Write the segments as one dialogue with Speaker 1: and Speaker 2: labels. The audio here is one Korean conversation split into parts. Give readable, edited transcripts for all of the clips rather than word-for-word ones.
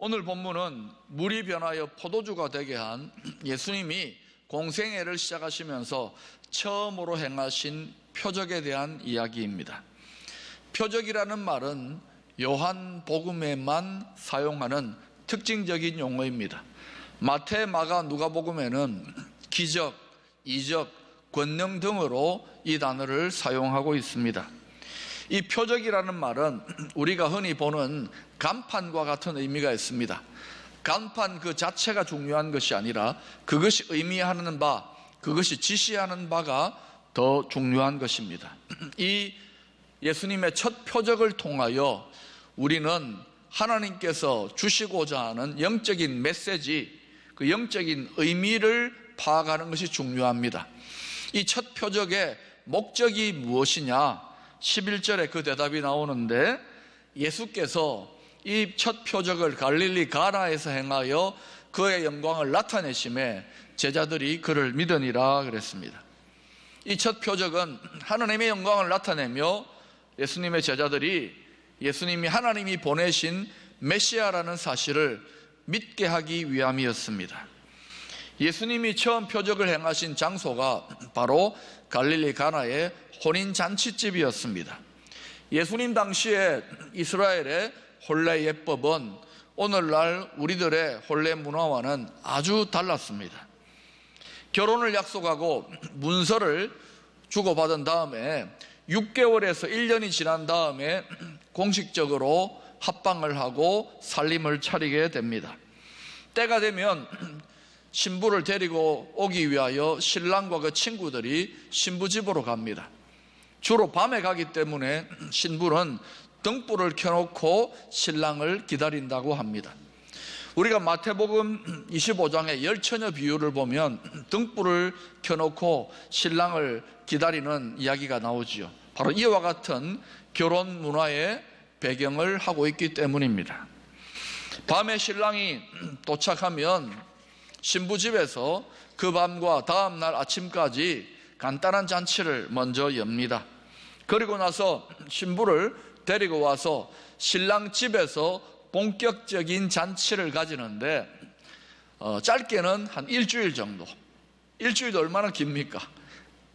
Speaker 1: 오늘 본문은 물이 변하여 포도주가 되게 한 예수님이 공생애를 시작하시면서 처음으로 행하신 표적에 대한 이야기입니다. 표적이라는 말은 요한복음에만 사용하는 특징적인 용어입니다. 마태, 마가, 누가복음에는 기적, 이적, 권능 등으로 이 단어를 사용하고 있습니다. 이 표적이라는 말은 우리가 흔히 보는 간판과 같은 의미가 있습니다. 간판 그 자체가 중요한 것이 아니라 그것이 의미하는 바, 그것이 지시하는 바가 더 중요한 것입니다. 이 예수님의 첫 표적을 통하여 우리는 하나님께서 주시고자 하는 영적인 메시지, 그 영적인 의미를 파악하는 것이 중요합니다. 이 첫 표적의 목적이 무엇이냐? 11절에 그 대답이 나오는데, 예수께서 이 첫 표적을 갈릴리 가나에서 행하여 그의 영광을 나타내심에 제자들이 그를 믿으니라 그랬습니다. 이 첫 표적은 하나님의 영광을 나타내며 예수님의 제자들이 예수님이 하나님이 보내신 메시아라는 사실을 믿게 하기 위함이었습니다. 예수님이 처음 표적을 행하신 장소가 바로 갈릴리 가나의 혼인잔치집이었습니다. 예수님 당시에 이스라엘의 혼례 예법은 오늘날 우리들의 혼례 문화와는 아주 달랐습니다. 결혼을 약속하고 문서를 주고받은 다음에 6개월에서 1년이 지난 다음에 공식적으로 합방을 하고 살림을 차리게 됩니다. 때가 되면 신부를 데리고 오기 위하여 신랑과 그 친구들이 신부 집으로 갑니다. 주로 밤에 가기 때문에 신부는 등불을 켜놓고 신랑을 기다린다고 합니다. 우리가 마태복음 25장의 열처녀 비유를 보면 등불을 켜놓고 신랑을 기다리는 이야기가 나오지요. 바로 이와 같은 결혼 문화의 배경을 하고 있기 때문입니다. 밤에 신랑이 도착하면 신부 집에서 그 밤과 다음날 아침까지 간단한 잔치를 먼저 엽니다. 그리고 나서 신부를 데리고 와서 신랑 집에서 본격적인 잔치를 가지는데 짧게는 한 일주일 정도, 일주일도 얼마나 깁니까?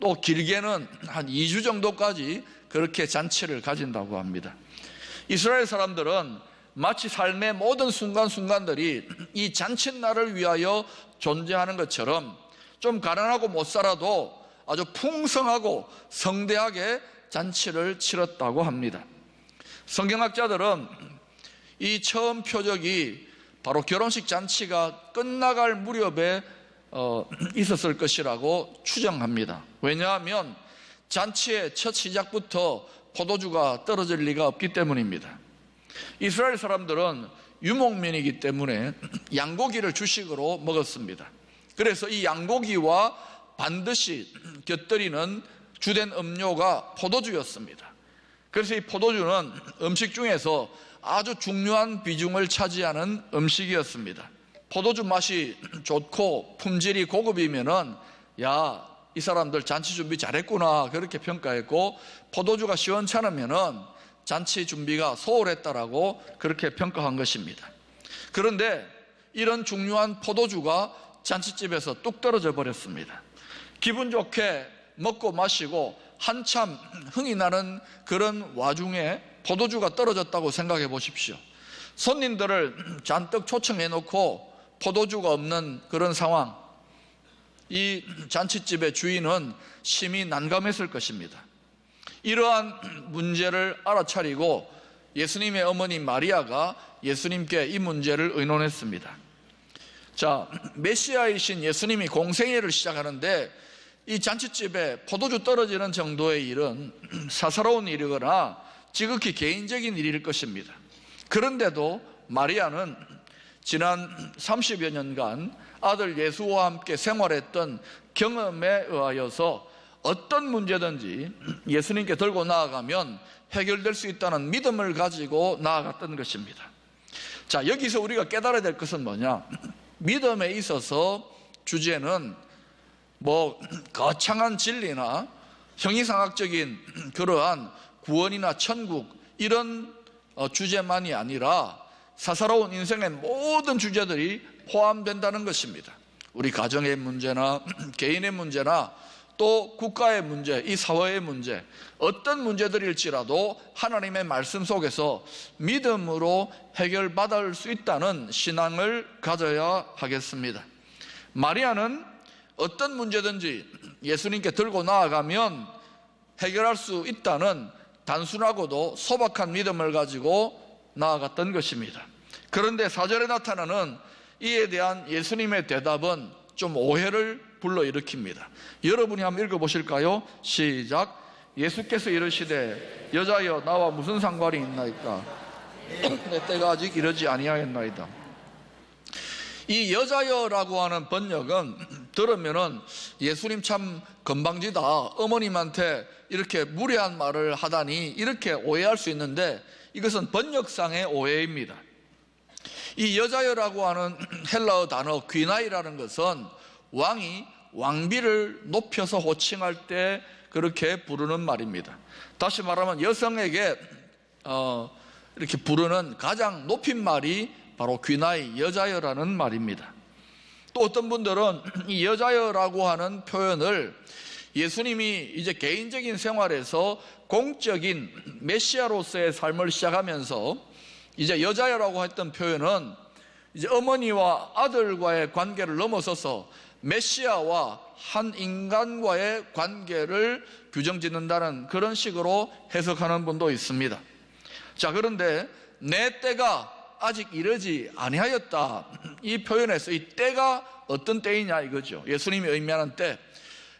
Speaker 1: 또 길게는 한 2주 정도까지 그렇게 잔치를 가진다고 합니다. 이스라엘 사람들은 마치 삶의 모든 순간순간들이 이 잔칫날을 위하여 존재하는 것처럼 좀 가난하고 못 살아도 아주 풍성하고 성대하게 잔치를 치렀다고 합니다. 성경학자들은 이 처음 표적이 바로 결혼식 잔치가 끝나갈 무렵에 있었을 것이라고 추정합니다. 왜냐하면 잔치의 첫 시작부터 포도주가 떨어질 리가 없기 때문입니다. 이스라엘 사람들은 유목민이기 때문에 양고기를 주식으로 먹었습니다. 그래서 이 양고기와 반드시 곁들이는 주된 음료가 포도주였습니다. 그래서 이 포도주는 음식 중에서 아주 중요한 비중을 차지하는 음식이었습니다. 포도주 맛이 좋고 품질이 고급이면은 야, 이 사람들 잔치 준비 잘했구나 그렇게 평가했고, 포도주가 시원찮으면은 잔치 준비가 소홀했다라고 그렇게 평가한 것입니다. 그런데 이런 중요한 포도주가 잔치집에서 뚝 떨어져 버렸습니다. 기분 좋게 먹고 마시고 한참 흥이 나는 그런 와중에 포도주가 떨어졌다고 생각해 보십시오. 손님들을 잔뜩 초청해 놓고 포도주가 없는 그런 상황, 이 잔치집의 주인은 심히 난감했을 것입니다. 이러한 문제를 알아차리고 예수님의 어머니 마리아가 예수님께 이 문제를 의논했습니다. 자, 메시아이신 예수님이 공생애를 시작하는데 이 잔치집에 포도주 떨어지는 정도의 일은 사사로운 일이거나 지극히 개인적인 일일 것입니다. 그런데도 마리아는 지난 30여 년간 아들 예수와 함께 생활했던 경험에 의하여서 어떤 문제든지 예수님께 들고 나아가면 해결될 수 있다는 믿음을 가지고 나아갔던 것입니다. 자, 여기서 우리가 깨달아야 될 것은 뭐냐? 믿음에 있어서 주제는 거창한 진리나 형이상학적인 그러한 구원이나 천국 이런 주제만이 아니라 사사로운 인생의 모든 주제들이 포함된다는 것입니다. 우리 가정의 문제나 개인의 문제나 또 국가의 문제, 이 사회의 문제, 어떤 문제들일지라도 하나님의 말씀 속에서 믿음으로 해결받을 수 있다는 신앙을 가져야 하겠습니다. 마리아는 어떤 문제든지 예수님께 들고 나아가면 해결할 수 있다는 단순하고도 소박한 믿음을 가지고 나아갔던 것입니다. 그런데 4절에 나타나는 이에 대한 예수님의 대답은 좀 오해를 불러일으킵니다. 여러분이 한번 읽어보실까요? 시작. 예수께서 이르시되 여자여 나와 무슨 상관이 있나이까? 내 때가 아직 이르지 아니하였나이다. 이 여자여라고 하는 번역은 들으면은 예수님 참 건방지다, 어머님한테 이렇게 무례한 말을 하다니 이렇게 오해할 수 있는데 이것은 번역상의 오해입니다. 이 여자여라고 하는 헬라어 단어 귀나이라는 것은 왕이 왕비를 높여서 호칭할 때 그렇게 부르는 말입니다. 다시 말하면 여성에게 이렇게 부르는 가장 높임말이 바로 귀나이, 여자여라는 말입니다. 또 어떤 분들은 이 여자여라고 하는 표현을 예수님이 이제 개인적인 생활에서 공적인 메시아로서의 삶을 시작하면서 이제 여자여라고 했던 표현은 이제 어머니와 아들과의 관계를 넘어서서 메시아와 한 인간과의 관계를 규정짓는다는 그런 식으로 해석하는 분도 있습니다. 자, 그런데 내 때가 아직 이르지 아니하였다, 이 표현에서 이 때가 어떤 때이냐 이거죠. 예수님이 의미하는 때,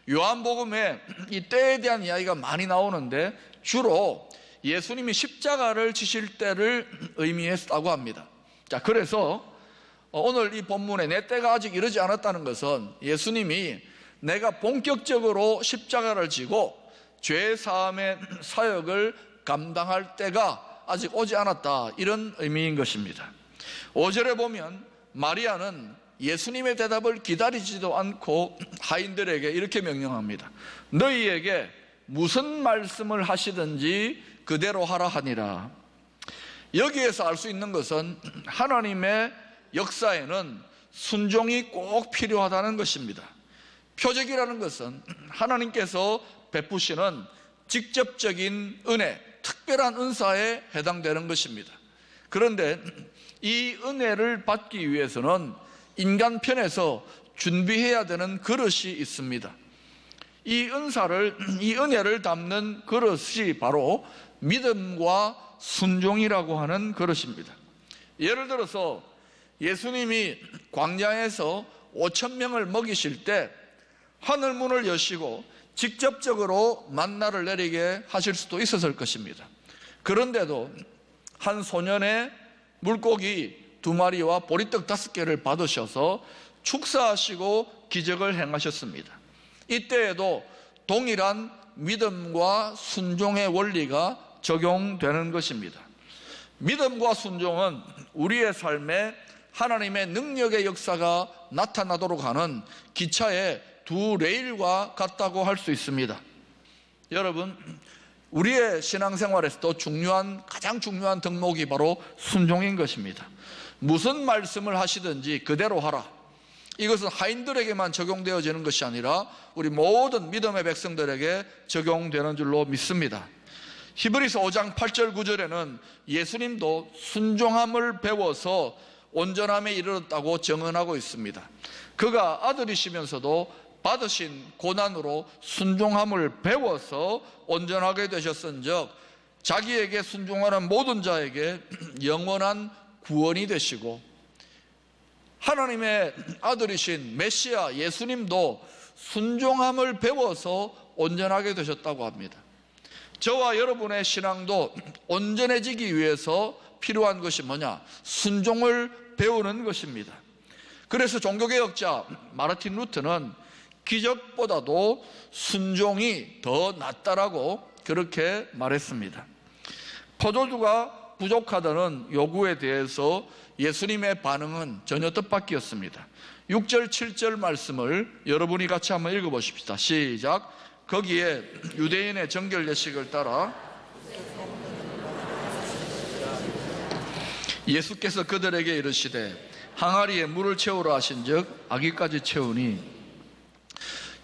Speaker 1: 요한복음에 이 때에 대한 이야기가 많이 나오는데 주로 예수님이 십자가를 지실 때를 의미했다고 합니다. 자, 그래서 오늘 이 본문에 내 때가 아직 이르지 않았다는 것은 예수님이 내가 본격적으로 십자가를 지고 죄 사함의 사역을 감당할 때가 아직 오지 않았다, 이런 의미인 것입니다. 5절에 보면 마리아는 예수님의 대답을 기다리지도 않고 하인들에게 이렇게 명령합니다. 너희에게 무슨 말씀을 하시든지 그대로 하라 하니라. 여기에서 알 수 있는 것은 하나님의 역사에는 순종이 꼭 필요하다는 것입니다. 표적이라는 것은 하나님께서 베푸시는 직접적인 은혜, 특별한 은사에 해당되는 것입니다. 그런데 이 은혜를 받기 위해서는 인간 편에서 준비해야 되는 그릇이 있습니다. 이 은혜를 담는 그릇이 바로 믿음과 순종이라고 하는 그릇입니다. 예를 들어서 예수님이 광야에서 5,000명을 먹이실 때 하늘문을 여시고 직접적으로 만나를 내리게 하실 수도 있었을 것입니다. 그런데도 한 소년의 물고기 2마리와 보리떡 5개를 받으셔서 축사하시고 기적을 행하셨습니다. 이때에도 동일한 믿음과 순종의 원리가 적용되는 것입니다. 믿음과 순종은 우리의 삶에 하나님의 능력의 역사가 나타나도록 하는 기차의 2 레일과 같다고 할 수 있습니다. 여러분, 우리의 신앙생활에서도 가장 중요한 덕목이 바로 순종인 것입니다. 무슨 말씀을 하시든지 그대로 하라. 이것은 하인들에게만 적용되어지는 것이 아니라 우리 모든 믿음의 백성들에게 적용되는 줄로 믿습니다. 히브리서 5장 8절 9절에는 예수님도 순종함을 배워서 온전함에 이르렀다고 증언하고 있습니다. 그가 아들이시면서도 받으신 고난으로 순종함을 배워서 온전하게 되셨은즉 자기에게 순종하는 모든 자에게 영원한 구원이 되시고, 하나님의 아들이신 메시아 예수님도 순종함을 배워서 온전하게 되셨다고 합니다. 저와 여러분의 신앙도 온전해지기 위해서 필요한 것이 뭐냐? 순종을 배우는 것입니다. 그래서 종교개혁자 마르틴 루터는 기적보다도 순종이 더 낫다라고 그렇게 말했습니다. 포도주가 부족하다는 요구에 대해서 예수님의 반응은 전혀 뜻밖이었습니다. 6절 7절 말씀을 여러분이 같이 한번 읽어보십시다. 시작. 거기에 유대인의 정결 예식을 따라 예수께서 그들에게 이르시되 항아리에 물을 채우라 하신즉 아기까지 채우니,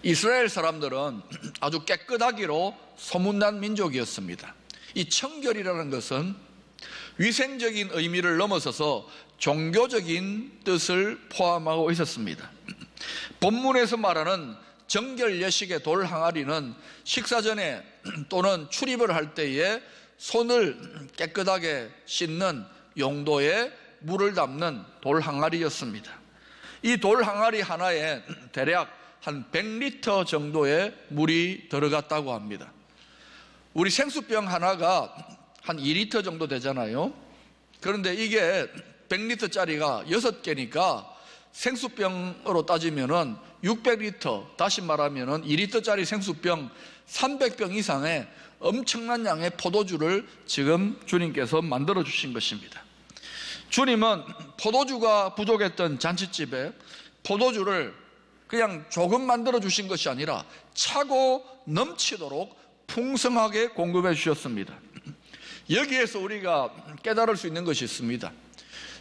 Speaker 1: 이스라엘 사람들은 아주 깨끗하기로 소문난 민족이었습니다. 이 청결이라는 것은 위생적인 의미를 넘어서서 종교적인 뜻을 포함하고 있었습니다. 본문에서 말하는 정결 예식의 돌 항아리는 식사 전에 또는 출입을 할 때에 손을 깨끗하게 씻는 용도의 물을 담는 돌 항아리였습니다. 이 돌 항아리 하나에 대략 한 100리터 정도의 물이 들어갔다고 합니다. 우리 생수병 하나가 한 2리터 정도 되잖아요. 그런데 이게 100리터짜리가 6개니까 생수병으로 따지면은 600리터, 다시 말하면은 2리터짜리 생수병 300병 이상의 엄청난 양의 포도주를 지금 주님께서 만들어 주신 것입니다. 주님은 포도주가 부족했던 잔치집에 포도주를 그냥 조금 만들어 주신 것이 아니라 차고 넘치도록 풍성하게 공급해 주셨습니다. 여기에서 우리가 깨달을 수 있는 것이 있습니다.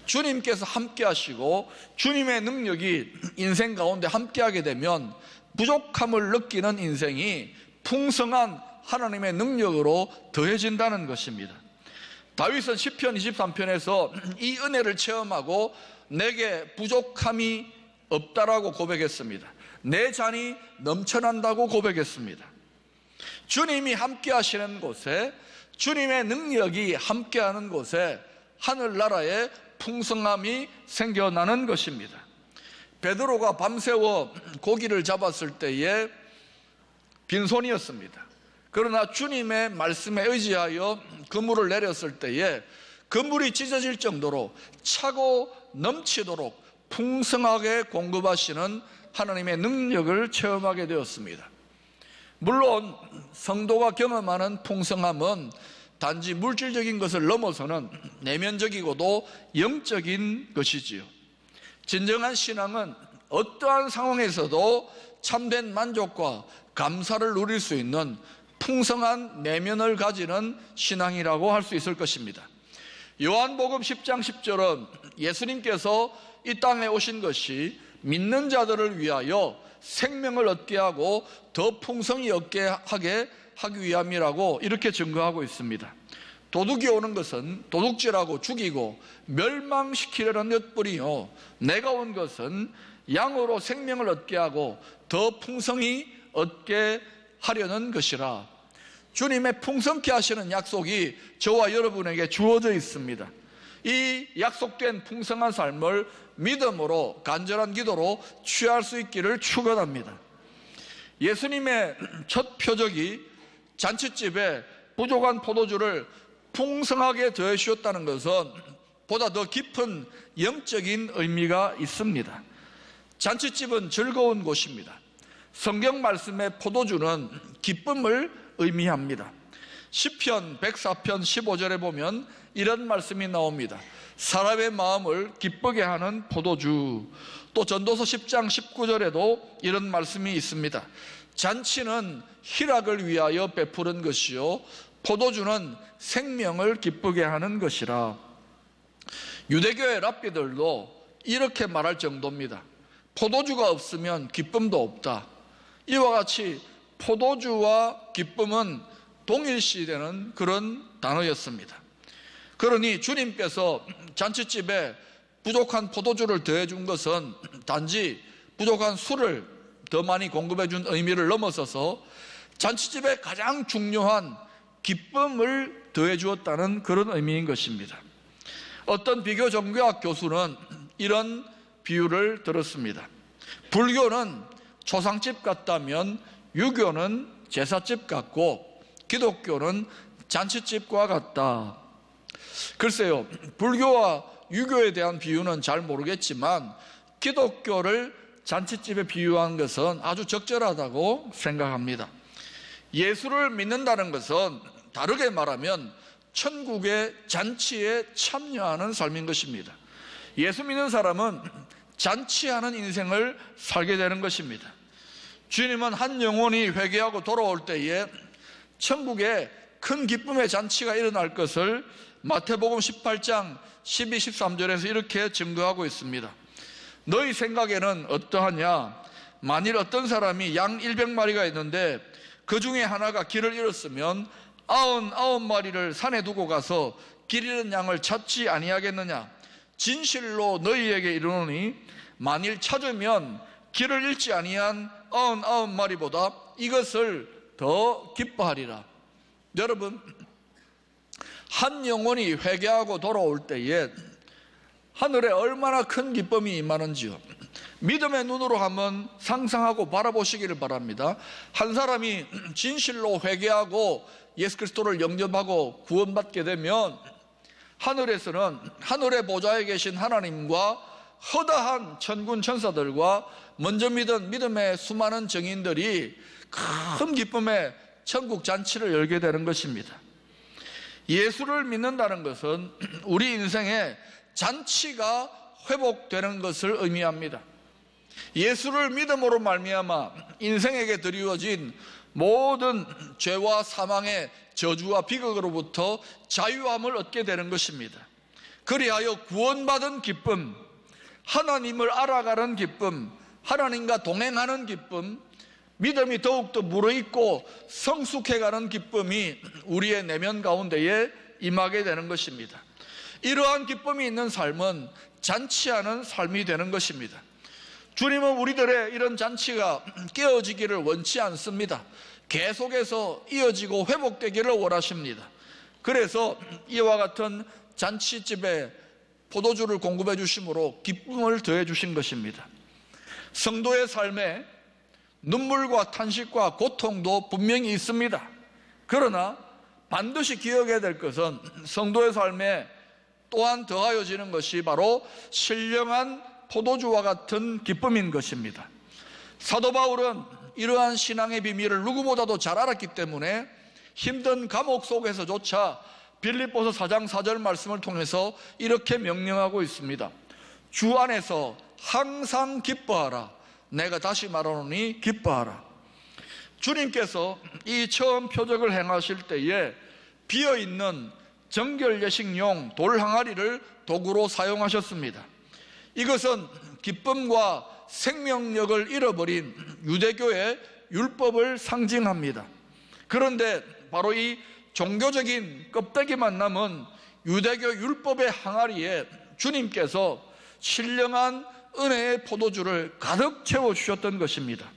Speaker 1: 주님께서 함께 하시고 주님의 능력이 인생 가운데 함께하게 되면 부족함을 느끼는 인생이 풍성한 하나님의 능력으로 더해진다는 것입니다. 다윗은 시편 23편에서 이 은혜를 체험하고 내게 부족함이 없다라고 고백했습니다. 내 잔이 넘쳐난다고 고백했습니다. 주님이 함께 하시는 곳에, 주님의 능력이 함께하는 곳에 하늘나라에 풍성함이 생겨나는 것입니다. 베드로가 밤새워 고기를 잡았을 때에 빈손이었습니다. 그러나 주님의 말씀에 의지하여 그물을 내렸을 때에 그물이 찢어질 정도로 차고 넘치도록 풍성하게 공급하시는 하나님의 능력을 체험하게 되었습니다. 물론 성도가 경험하는 풍성함은 단지 물질적인 것을 넘어서는 내면적이고도 영적인 것이지요. 진정한 신앙은 어떠한 상황에서도 참된 만족과 감사를 누릴 수 있는 풍성한 내면을 가지는 신앙이라고 할 수 있을 것입니다. 요한복음 10장 10절은 예수님께서 이 땅에 오신 것이 믿는 자들을 위하여 생명을 얻게 하고 더 풍성히 얻게 하기 위함이라고 이렇게 증거하고 있습니다. 도둑이 오는 것은 도둑질하고 죽이고 멸망시키려는 것뿐이요 내가 온 것은 양으로 생명을 얻게 하고 더 풍성히 얻게 하려는 것이라. 주님의 풍성케 하시는 약속이 저와 여러분에게 주어져 있습니다. 이 약속된 풍성한 삶을 믿음으로 간절한 기도로 취할 수 있기를 축원합니다. 예수님의 첫 표적이 잔치집에 부족한 포도주를 풍성하게 더해 주셨다는 것은 보다 더 깊은 영적인 의미가 있습니다. 잔치집은 즐거운 곳입니다. 성경 말씀의 포도주는 기쁨을 의미합니다. 시편 104편 15절에 보면 이런 말씀이 나옵니다. 사람의 마음을 기쁘게 하는 포도주. 또 전도서 10장 19절에도 이런 말씀이 있습니다. 잔치는 희락을 위하여 베푸는 것이요 포도주는 생명을 기쁘게 하는 것이라. 유대교의 랍비들도 이렇게 말할 정도입니다. 포도주가 없으면 기쁨도 없다. 이와 같이 포도주와 기쁨은 동일시되는 그런 단어였습니다. 그러니 주님께서 잔치집에 부족한 포도주를 더해준 것은 단지 부족한 술을 더 많이 공급해준 의미를 넘어서서 잔치집에 가장 중요한 기쁨을 더해주었다는 그런 의미인 것입니다. 어떤 비교 종교학 교수는 이런 비유를 들었습니다. 불교는 초상집 같다면 유교는 제사집 같고 기독교는 잔치집과 같다. 글쎄요, 불교와 유교에 대한 비유는 잘 모르겠지만 기독교를 잔치집에 비유한 것은 아주 적절하다고 생각합니다. 예수를 믿는다는 것은 다르게 말하면 천국의 잔치에 참여하는 삶인 것입니다. 예수 믿는 사람은 잔치하는 인생을 살게 되는 것입니다. 주님은 한 영혼이 회개하고 돌아올 때에 천국에 큰 기쁨의 잔치가 일어날 것을 마태복음 18장 12, 13절에서 이렇게 증거하고 있습니다. 너희 생각에는 어떠하냐? 만일 어떤 사람이 양 100마리가 있는데 그 중에 하나가 길을 잃었으면 99마리를 산에 두고 가서 길 잃은 양을 찾지 아니하겠느냐? 진실로 너희에게 이르노니 만일 찾으면 길을 잃지 아니한 99마리보다 이것을 더 기뻐하리라. 여러분, 한 영혼이 회개하고 돌아올 때에 하늘에 얼마나 큰 기쁨이 임하는지요. 믿음의 눈으로 한번 상상하고 바라보시기를 바랍니다. 한 사람이 진실로 회개하고 예수 그리스도를 영접하고 구원받게 되면 하늘에서는 하늘의 보좌에 계신 하나님과 허다한 천군 천사들과 먼저 믿은 믿음의 수많은 증인들이 큰 기쁨의 천국 잔치를 열게 되는 것입니다. 예수를 믿는다는 것은 우리 인생의 잔치가 회복되는 것을 의미합니다. 예수를 믿음으로 말미암아 인생에게 드리워진 모든 죄와 사망의 저주와 비극으로부터 자유함을 얻게 되는 것입니다. 그리하여 구원받은 기쁨, 하나님을 알아가는 기쁨, 하나님과 동행하는 기쁨, 믿음이 더욱더 무르익고 성숙해가는 기쁨이 우리의 내면 가운데에 임하게 되는 것입니다. 이러한 기쁨이 있는 삶은 잔치하는 삶이 되는 것입니다. 주님은 우리들의 이런 잔치가 깨어지기를 원치 않습니다. 계속해서 이어지고 회복되기를 원하십니다. 그래서 이와 같은 잔치집에 포도주를 공급해 주심으로 기쁨을 더해 주신 것입니다. 성도의 삶에 눈물과 탄식과 고통도 분명히 있습니다. 그러나 반드시 기억해야 될 것은 성도의 삶에 또한 더하여지는 것이 바로 신령한 포도주와 같은 기쁨인 것입니다. 사도 바울은 이러한 신앙의 비밀을 누구보다도 잘 알았기 때문에 힘든 감옥 속에서조차 빌립보서 4장 4절 말씀을 통해서 이렇게 명령하고 있습니다. 주 안에서 항상 기뻐하라. 내가 다시 말하노니 기뻐하라. 주님께서 이 처음 표적을 행하실 때에 비어있는 정결예식용 돌 항아리를 도구로 사용하셨습니다. 이것은 기쁨과 생명력을 잃어버린 유대교의 율법을 상징합니다. 그런데 바로 이 종교적인 껍데기만 남은 유대교 율법의 항아리에 주님께서 신령한 은혜의 포도주를 가득 채워주셨던 것입니다.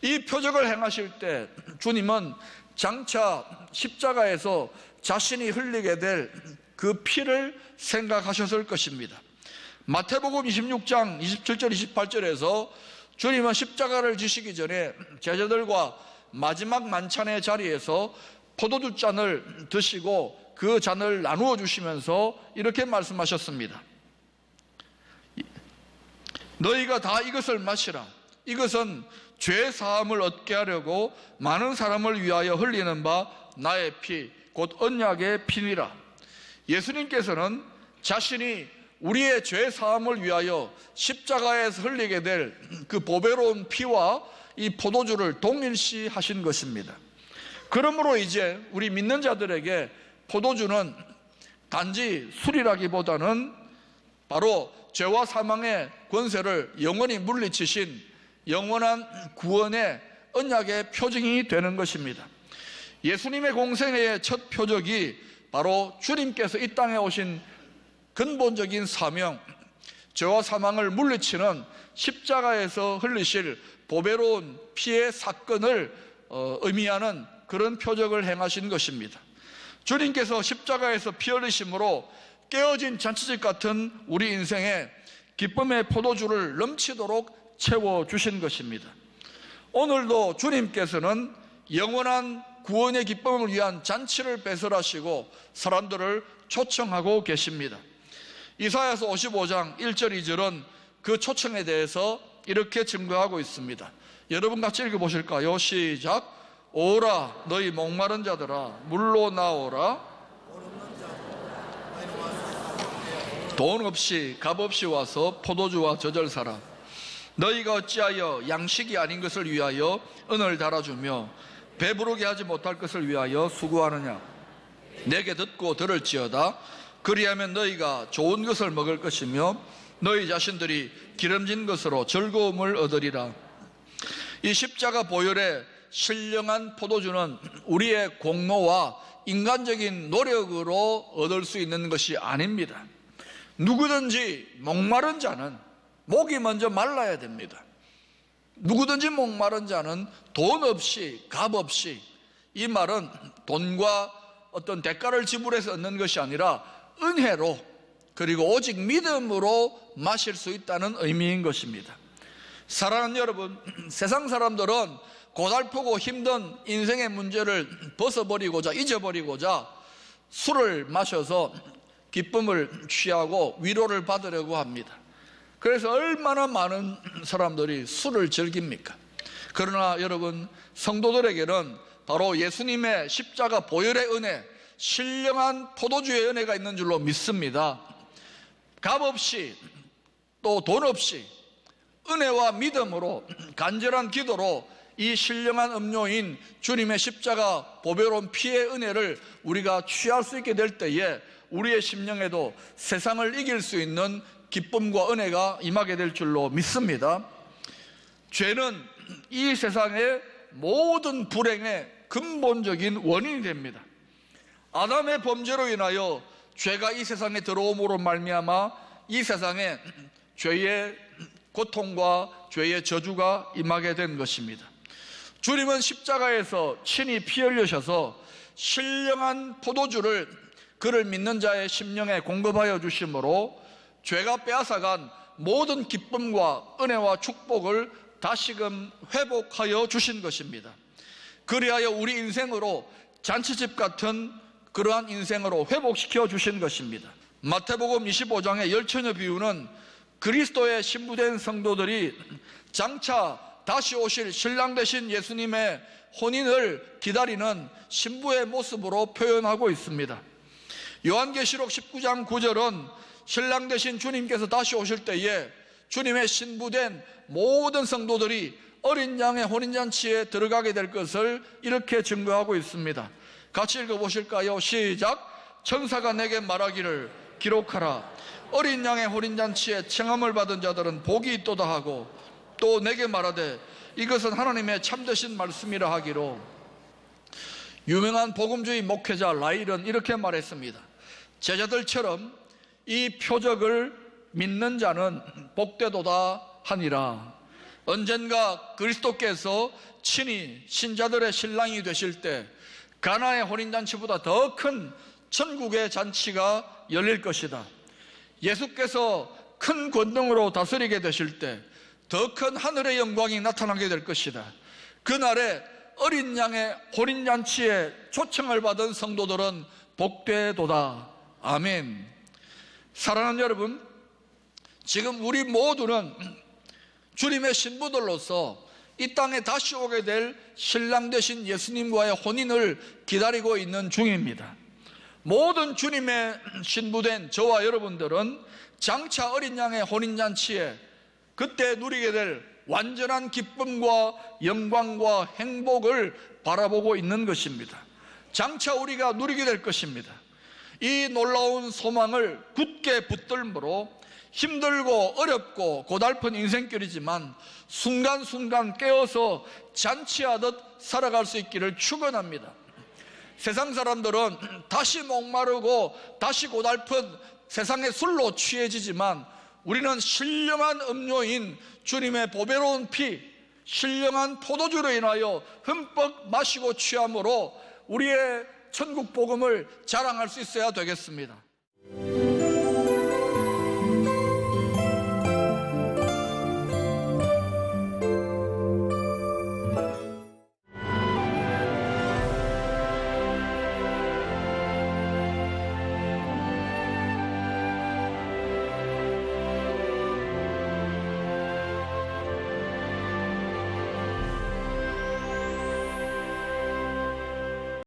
Speaker 1: 이 표적을 행하실 때 주님은 장차 십자가에서 자신이 흘리게 될 그 피를 생각하셨을 것입니다. 마태복음 26장 27절 28절에서 주님은 십자가를 지시기 전에 제자들과 마지막 만찬의 자리에서 포도주 잔을 드시고 그 잔을 나누어 주시면서 이렇게 말씀하셨습니다. 너희가 다 이것을 마시라. 이것은 죄 사함을 얻게 하려고 많은 사람을 위하여 흘리는 바 나의 피, 곧 언약의 피니라. 예수님께서는 자신이 우리의 죄 사함을 위하여 십자가에서 흘리게 될 그 보배로운 피와 이 포도주를 동일시 하신 것입니다. 그러므로 이제 우리 믿는 자들에게 포도주는 단지 술이라기보다는 바로 죄와 사망의 권세를 영원히 물리치신 영원한 구원의 언약의 표징이 되는 것입니다. 예수님의 공생애의 첫 표적이 바로 주님께서 이 땅에 오신 근본적인 사명, 죄와 사망을 물리치는 십자가에서 흘리실 보배로운 피의 사건을 의미하는 그런 표적을 행하신 것입니다. 주님께서 십자가에서 피 흘리심으로 깨어진 잔치집 같은 우리 인생에 기쁨의 포도주를 넘치도록 채워주신 것입니다. 오늘도 주님께서는 영원한 구원의 기쁨을 위한 잔치를 배설하시고 사람들을 초청하고 계십니다. 이사야서 55장 1절 2절은 그 초청에 대해서 이렇게 증거하고 있습니다. 여러분 같이 읽어보실까요? 시작. 오라 너희 목마른 자들아 물로 나오라. 돈 없이 값 없이 와서 포도주와 젖을 사라. 너희가 어찌하여 양식이 아닌 것을 위하여 은을 달아주며 배부르게 하지 못할 것을 위하여 수고하느냐? 내게 듣고 들을지어다. 그리하면 너희가 좋은 것을 먹을 것이며 너희 자신들이 기름진 것으로 즐거움을 얻으리라. 이 십자가 보혈의 신령한 포도주는 우리의 공로와 인간적인 노력으로 얻을 수 있는 것이 아닙니다. 누구든지 목마른 자는 목이 먼저 말라야 됩니다. 누구든지 목마른 자는 돈 없이 값 없이, 이 말은 돈과 어떤 대가를 지불해서 얻는 것이 아니라 은혜로, 그리고 오직 믿음으로 마실 수 있다는 의미인 것입니다. 사랑하는 여러분, 세상 사람들은 고달프고 힘든 인생의 문제를 벗어버리고자, 잊어버리고자 술을 마셔서 기쁨을 취하고 위로를 받으려고 합니다. 그래서 얼마나 많은 사람들이 술을 즐깁니까? 그러나 여러분, 성도들에게는 바로 예수님의 십자가 보혈의 은혜, 신령한 포도주의 은혜가 있는 줄로 믿습니다. 값 없이 또 돈 없이 은혜와 믿음으로 간절한 기도로 이 신령한 음료인 주님의 십자가 보배로운 피의 은혜를 우리가 취할 수 있게 될 때에 우리의 심령에도 세상을 이길 수 있는 기쁨과 은혜가 임하게 될 줄로 믿습니다. 죄는 이 세상의 모든 불행의 근본적인 원인이 됩니다. 아담의 범죄로 인하여 죄가 이 세상에 들어옴으로 말미암아 이 세상에 죄의 고통과 죄의 저주가 임하게 된 것입니다. 주님은 십자가에서 친히 피 흘리셔서 신령한 포도주를 그를 믿는 자의 심령에 공급하여 주심으로 죄가 빼앗아간 모든 기쁨과 은혜와 축복을 다시금 회복하여 주신 것입니다. 그리하여 우리 인생으로 잔치집 같은 그러한 인생으로 회복시켜 주신 것입니다. 마태복음 25장의 열처녀 비유는 그리스도의 신부된 성도들이 장차 다시 오실 신랑 되신 예수님의 혼인을 기다리는 신부의 모습으로 표현하고 있습니다. 요한계시록 19장 9절은 신랑 되신 주님께서 다시 오실 때에 주님의 신부된 모든 성도들이 어린 양의 혼인잔치에 들어가게 될 것을 이렇게 증거하고 있습니다. 같이 읽어보실까요? 시작. 천사가 내게 말하기를 기록하라. 어린 양의 혼인잔치에 청함을 받은 자들은 복이 있도다 하고, 또 내게 말하되 이것은 하나님의 참되신 말씀이라 하기로. 유명한 복음주의 목회자 라일은 이렇게 말했습니다. 제자들처럼 이 표적을 믿는 자는 복되도다 하니라. 언젠가 그리스도께서 친히 신자들의 신랑이 되실 때 가나의 혼인잔치보다 더 큰 천국의 잔치가 열릴 것이다. 예수께서 큰 권능으로 다스리게 되실 때 더 큰 하늘의 영광이 나타나게 될 것이다. 그날에 어린 양의 혼인잔치에 초청을 받은 성도들은 복되도다. 아멘. 사랑하는 여러분, 지금 우리 모두는 주님의 신부들로서 이 땅에 다시 오게 될 신랑 되신 예수님과의 혼인을 기다리고 있는 중입니다. 모든 주님의 신부된 저와 여러분들은 장차 어린 양의 혼인잔치에 그때 누리게 될 완전한 기쁨과 영광과 행복을 바라보고 있는 것입니다. 장차 우리가 누리게 될 것입니다. 이 놀라운 소망을 굳게 붙들므로 힘들고 어렵고 고달픈 인생길이지만 순간순간 깨어서 잔치하듯 살아갈 수 있기를 축원합니다. 세상 사람들은 다시 목마르고 다시 고달픈 세상의 술로 취해지지만 우리는 신령한 음료인 주님의 보배로운 피, 신령한 포도주로 인하여 흠뻑 마시고 취함으로 우리의 천국 복음을 자랑할 수 있어야 되겠습니다.